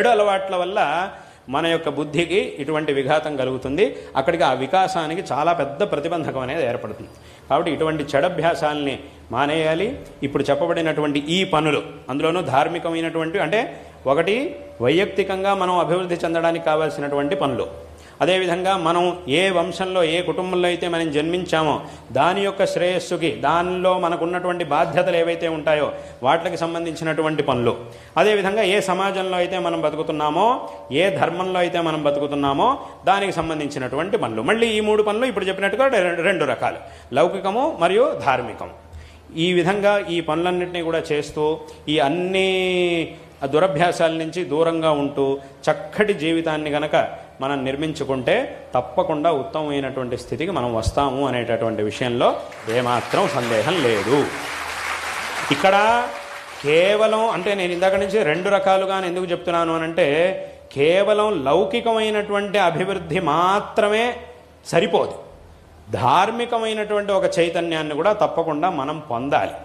చెడు అలవాట్ల వల్ల మన యొక్క బుద్ధికి ఇటువంటి విఘాతం కలుగుతుంది. అక్కడికి ఆ వికాసానికి చాలా పెద్ద ప్రతిబంధకం అనేది ఏర్పడుతుంది. కాబట్టి ఇటువంటి చెడభ్యాసాలని మానేయాలి. ఇప్పుడు చెప్పబడినటువంటి ఈ పనులు, అందులోనూ ధార్మికమైనటువంటి, అంటే ఒకటి వైయక్తికంగా మనం అభివృద్ధి చెందడానికి కావాల్సినటువంటి పనులు, అదేవిధంగా మనం ఏ వంశంలో ఏ కుటుంబంలో అయితే మనం జన్మించామో దాని యొక్క శ్రేయస్సుకి, దానిలో మనకున్నటువంటి బాధ్యతలు ఏవైతే ఉంటాయో వాటికి సంబంధించినటువంటి పనులు, అదేవిధంగా ఏ సమాజంలో అయితే మనం బతుకుతున్నామో, ఏ ధర్మంలో అయితే మనం బతుకుతున్నామో దానికి సంబంధించినటువంటి పనులు. మళ్ళీ ఈ మూడు పనులు ఇప్పుడు చెప్పినట్టుగా రెండు రకాలు, లౌకికము మరియు ధార్మికం. ఈ విధంగా ఈ పనులన్నింటినీ కూడా చేస్తూ ఈ అన్ని దురభ్యాసాల నుంచి దూరంగా ఉంటూ చక్కటి జీవితాన్ని గనక మనం నిర్మించుకుంటే తప్పకుండా ఉత్తమమైనటువంటి స్థితికి మనం వస్తాము అనేటటువంటి విషయంలో ఏమాత్రం సందేహం లేదు. ఇక్కడ కేవలం, అంటే నేను ఇందాక నుంచి రెండు రకాలుగా ఎందుకు చెప్తున్నాను అనంటే, కేవలం లౌకికమైనటువంటి అభివృద్ధి మాత్రమే సరిపోదు, ధార్మికమైనటువంటి ఒక చైతన్యాన్ని కూడా తప్పకుండా మనం పొందాలి.